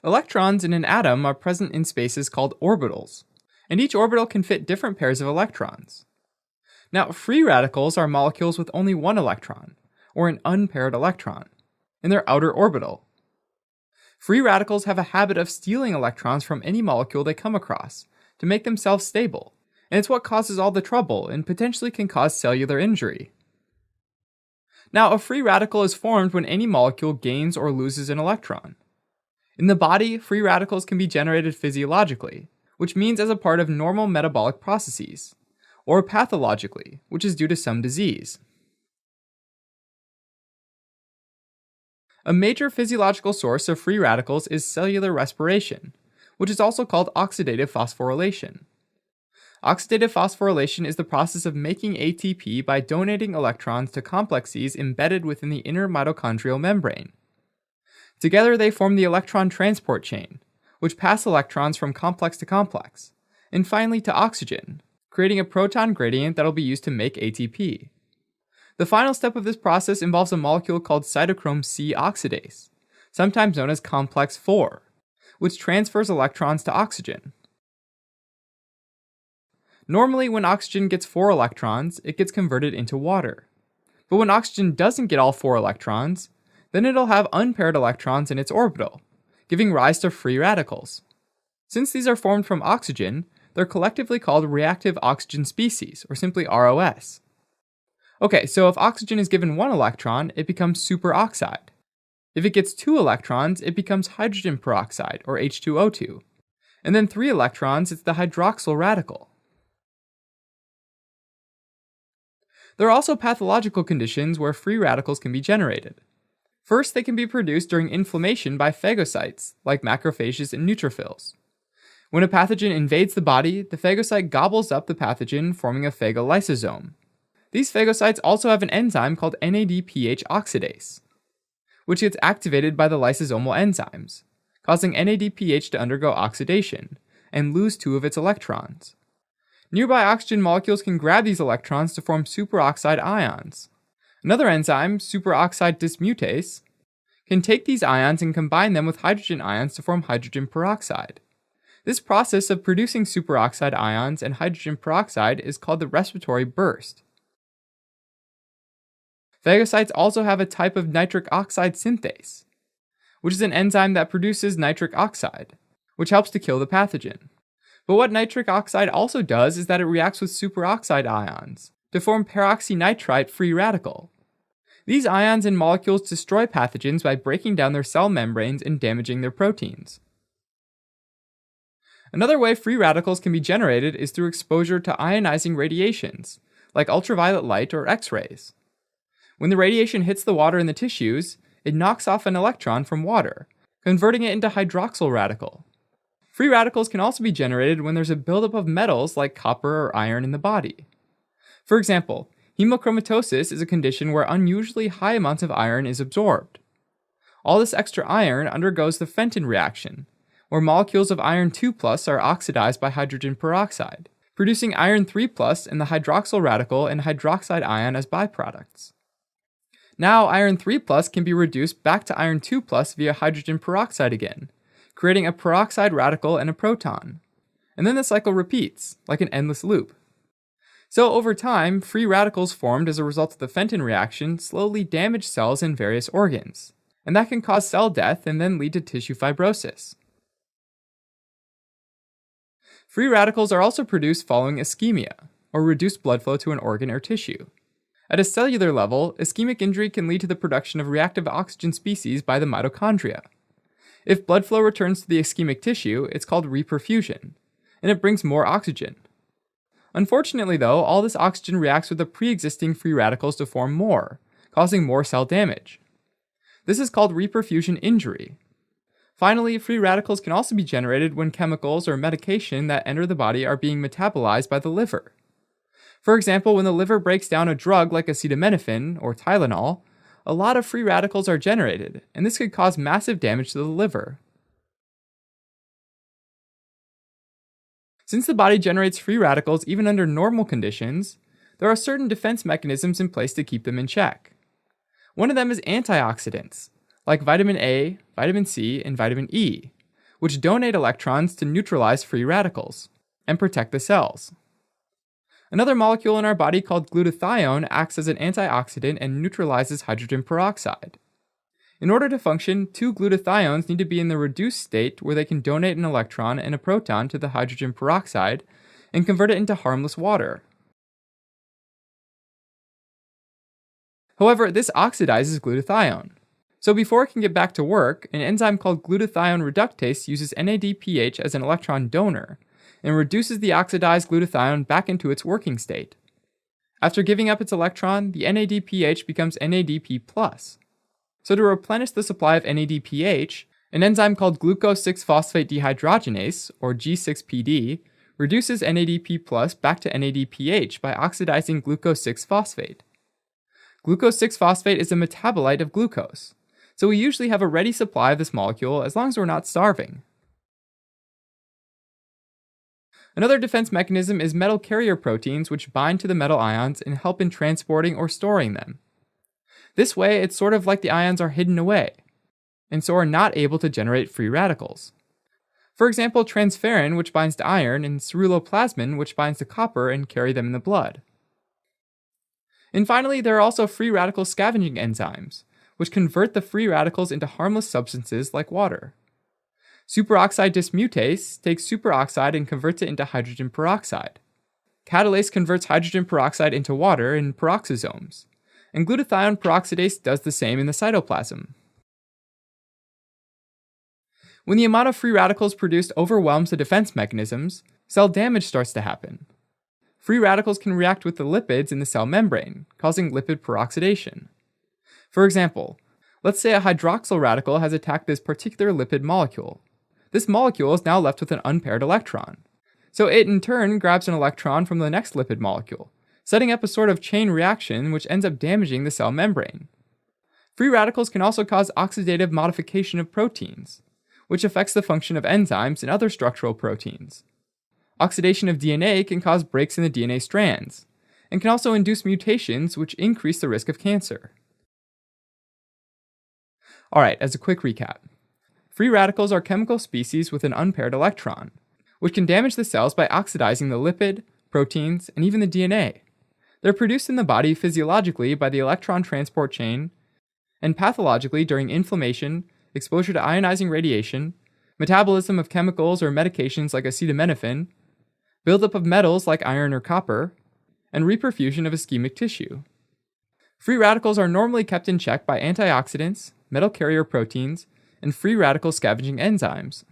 Electrons in an atom are present in spaces called orbitals, and each orbital can fit different pairs of electrons. Now, free radicals are molecules with only one electron, or an unpaired electron, in their outer orbital. Free radicals have a habit of stealing electrons from any molecule they come across to make themselves stable, and it's what causes all the trouble and potentially can cause cellular injury. Now, a free radical is formed when any molecule gains or loses an electron. In the body, free radicals can be generated physiologically, which means as a part of normal metabolic processes, or pathologically, which is due to some disease. A major physiological source of free radicals is cellular respiration, which is also called oxidative phosphorylation. Oxidative phosphorylation is the process of making ATP by donating electrons to complexes embedded within the inner mitochondrial membrane. Together they form the electron transport chain, which pass electrons from complex to complex, and finally to oxygen, creating a proton gradient that will be used to make ATP. The final step of this process involves a molecule called cytochrome C oxidase, sometimes known as complex 4, which transfers electrons to oxygen. Normally, when oxygen gets 4 electrons, it gets converted into water. But when oxygen doesn't get all 4 electrons, then it'll have unpaired electrons in its orbital, giving rise to free radicals. Since these are formed from oxygen, they're collectively called reactive oxygen species, or simply ROS. Okay, so if oxygen is given 1 electron, it becomes superoxide. If it gets 2 electrons, it becomes hydrogen peroxide, or H2O2. And then 3 electrons, it's the hydroxyl radical. There are also pathological conditions where free radicals can be generated. First, they can be produced during inflammation by phagocytes, like macrophages and neutrophils. When a pathogen invades the body, the phagocyte gobbles up the pathogen, forming a phagolysosome. These phagocytes also have an enzyme called NADPH oxidase, which gets activated by the lysosomal enzymes, causing NADPH to undergo oxidation and lose 2 of its electrons. Nearby oxygen molecules can grab these electrons to form superoxide ions. Another enzyme, superoxide dismutase, can take these ions and combine them with hydrogen ions to form hydrogen peroxide. This process of producing superoxide ions and hydrogen peroxide is called the respiratory burst. Phagocytes also have a type of nitric oxide synthase, which is an enzyme that produces nitric oxide, which helps to kill the pathogen. But what nitric oxide also does is that it reacts with superoxide ions to form peroxynitrite free radical. These ions and molecules destroy pathogens by breaking down their cell membranes and damaging their proteins. Another way free radicals can be generated is through exposure to ionizing radiations, like ultraviolet light or X-rays. When the radiation hits the water in the tissues, it knocks off an electron from water, converting it into hydroxyl radical. Free radicals can also be generated when there's a buildup of metals like copper or iron in the body. For example, hemochromatosis is a condition where unusually high amounts of iron is absorbed. All this extra iron undergoes the Fenton reaction, where molecules of iron 2+ are oxidized by hydrogen peroxide, producing iron 3+ and the hydroxyl radical and hydroxide ion as byproducts. Now, iron 3+ can be reduced back to iron 2+ via hydrogen peroxide again, creating a peroxide radical and a proton. And then the cycle repeats, like an endless loop. So over time, free radicals formed as a result of the Fenton reaction slowly damage cells in various organs, and that can cause cell death and then lead to tissue fibrosis. Free radicals are also produced following ischemia, or reduced blood flow to an organ or tissue. At a cellular level, ischemic injury can lead to the production of reactive oxygen species by the mitochondria. If blood flow returns to the ischemic tissue, it's called reperfusion, and it brings more oxygen. Unfortunately though, all this oxygen reacts with the pre-existing free radicals to form more, causing more cell damage. This is called reperfusion injury. Finally, free radicals can also be generated when chemicals or medication that enter the body are being metabolized by the liver. For example, when the liver breaks down a drug like acetaminophen or Tylenol, a lot of free radicals are generated, and this could cause massive damage to the liver. Since the body generates free radicals even under normal conditions, there are certain defense mechanisms in place to keep them in check. One of them is antioxidants, like vitamin A, vitamin C, and vitamin E, which donate electrons to neutralize free radicals and protect the cells. Another molecule in our body called glutathione acts as an antioxidant and neutralizes hydrogen peroxide. In order to function, two glutathiones need to be in the reduced state where they can donate an electron and a proton to the hydrogen peroxide and convert it into harmless water. However, this oxidizes glutathione. So before it can get back to work, an enzyme called glutathione reductase uses NADPH as an electron donor and reduces the oxidized glutathione back into its working state. After giving up its electron, the NADPH becomes NADP+. So to replenish the supply of NADPH, an enzyme called glucose-6-phosphate dehydrogenase, or G6PD, reduces NADP+ back to NADPH by oxidizing glucose-6-phosphate. Glucose-6-phosphate is a metabolite of glucose, so we usually have a ready supply of this molecule as long as we're not starving. Another defense mechanism is metal carrier proteins, which bind to the metal ions and help in transporting or storing them. This way, it's sort of like the ions are hidden away, and so are not able to generate free radicals. For example, transferrin, which binds to iron, and ceruloplasmin, which binds to copper and carry them in the blood. And finally, there are also free radical scavenging enzymes, which convert the free radicals into harmless substances like water. Superoxide dismutase takes superoxide and converts it into hydrogen peroxide. Catalase converts hydrogen peroxide into water in peroxisomes, and glutathione peroxidase does the same in the cytoplasm. When the amount of free radicals produced overwhelms the defense mechanisms, cell damage starts to happen. Free radicals can react with the lipids in the cell membrane, causing lipid peroxidation. For example, let's say a hydroxyl radical has attacked this particular lipid molecule. This molecule is now left with an unpaired electron. So it in turn grabs an electron from the next lipid molecule, setting up a sort of chain reaction which ends up damaging the cell membrane. Free radicals can also cause oxidative modification of proteins, which affects the function of enzymes and other structural proteins. Oxidation of DNA can cause breaks in the DNA strands, and can also induce mutations which increase the risk of cancer. Alright, as a quick recap. Free radicals are chemical species with an unpaired electron, which can damage the cells by oxidizing the lipid, proteins, and even the DNA. They're produced in the body physiologically by the electron transport chain, and pathologically during inflammation, exposure to ionizing radiation, metabolism of chemicals or medications like acetaminophen, buildup of metals like iron or copper, and reperfusion of ischemic tissue. Free radicals are normally kept in check by antioxidants, metal carrier proteins, and free radical scavenging enzymes.